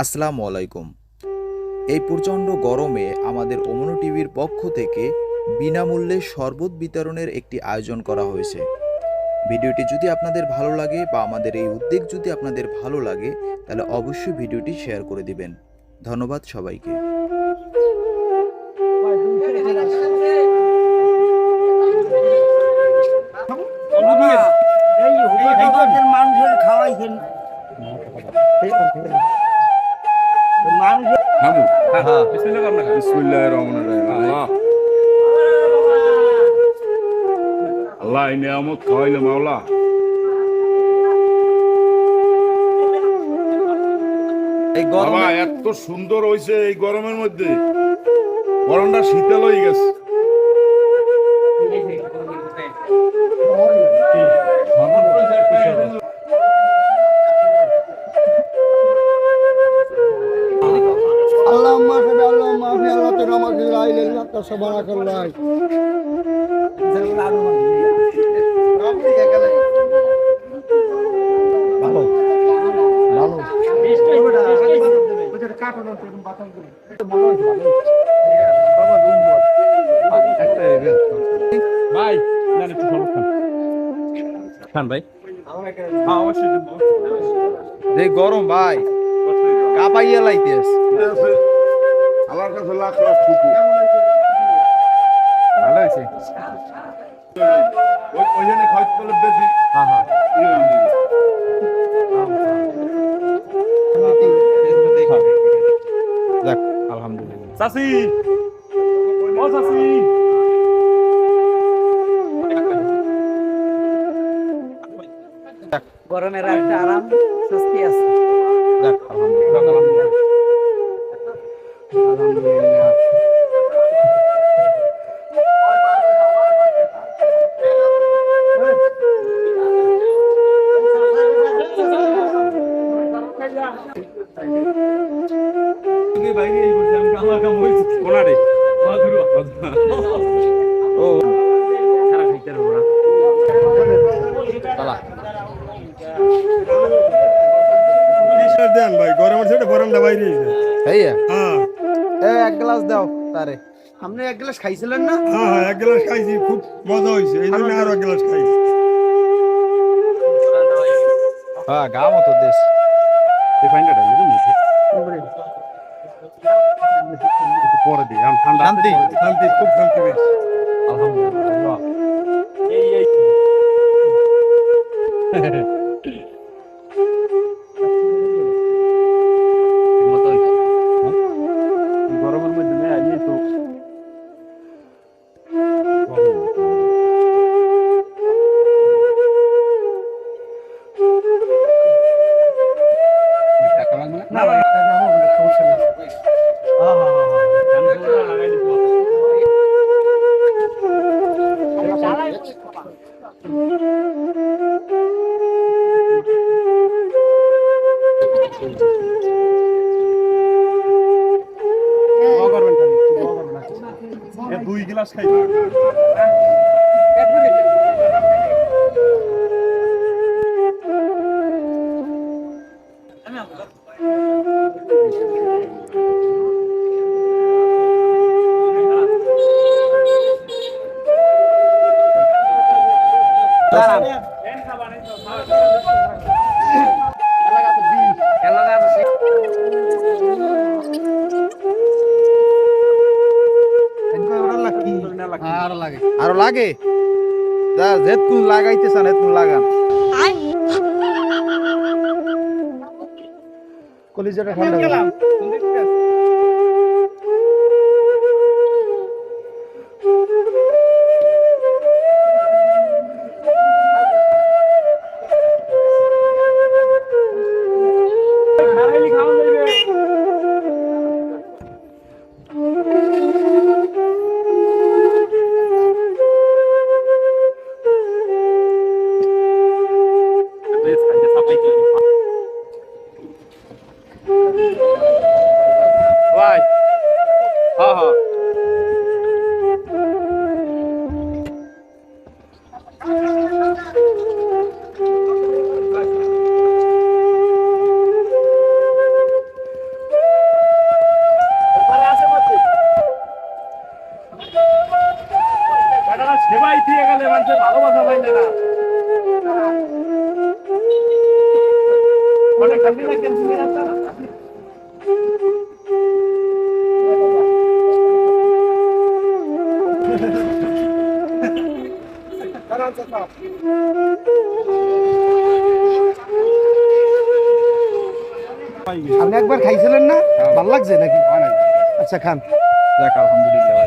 আসসালামু আলাইকুম। এই প্রচণ্ড গরমে আমাদের অমনু টিভির পক্ষ থেকে বিনামূল্যে শরবত বিতরণের একটি আয়োজন করা হয়েছে। ভিডিওটি যদি আপনাদের ভালো লাগে বা আমাদের এই উদ্যোগ যদি আপনাদের ভালো লাগে তাহলে অবশ্যই ভিডিওটি শেয়ার করে দিবেন। ধন্যবাদ সবাইকে। মানুষের খাওয়াইছেন আল্লাহ এই নিয়ামত খাওয়াইলে মাওলা। এই বাবা গরমে এত সুন্দর হইছে এই গরমের মধ্যে, গরমটা শীতল হয়ে গেছে। আল্লাহ মাফি আল্লাহ মাফি আল্লাহ তো আমাকে লাইলেন না তো সবার আল্লাহ ভালো ভাই না একটু শরবত খান। খান ভাই। হ্যাঁ অবশ্যই দেবো। যে গরম ভাই কাঁপাইয়া লাইতেছ। আমার কাছে লাখ লাখ শুকু। ভালো হয়েছে। ওই জন্য খাইতে বলে বেশি। হ্যাঁ হ্যাঁ যাক আলহামদুলিল্লাহ। চাচি ও চাচি গরমের একটা আরাম স্বস্তি আছে যাক আলহামদুলিল্লাহ। কোনারে ও খারাপ হইতে পারবো না। তালা দেন ভাই গরমের ছেড়ে গরমটা বাইরে ভাইয়া হ্যাঁ এক গ্লাস দাও তারে। আপনি এক গ্লাস খাইছিলেন না হ্যাঁ হ্যাঁ এক গ্লাস খাইছি, খুব মজা হয়েছে, এই জন্য আরো এক গ্লাস খাইছি। হ্যাঁ গা মতো দেশ। এই ফাইনটা ডালে দিন একটু পরে দিই আমি ঠান্ডা শান্তি শান্তি, খুব শান্তি পেয়েছি। আলহামদুলিল্লাহ। এই গরমের মধ্যে নেই এই তো না ভাই সমস্যা নেই দুই গ্লাস খাই আরো লাগে যা যেতকুন লাগাইতেছেন এতকুন লাগান। কলিজাটা ঠান্ডা ভাই হ্যাঁ হ্যাঁ মনে মানুষের ভালোবাসা পাইলে না অনেক ঠান্ডি না কেন তুমি রাস্তা আপনি একবার খাইছিলেন না? ভালো লাগছে নাকি? আচ্ছা খান। যাক আলহামদুলিল্লাহ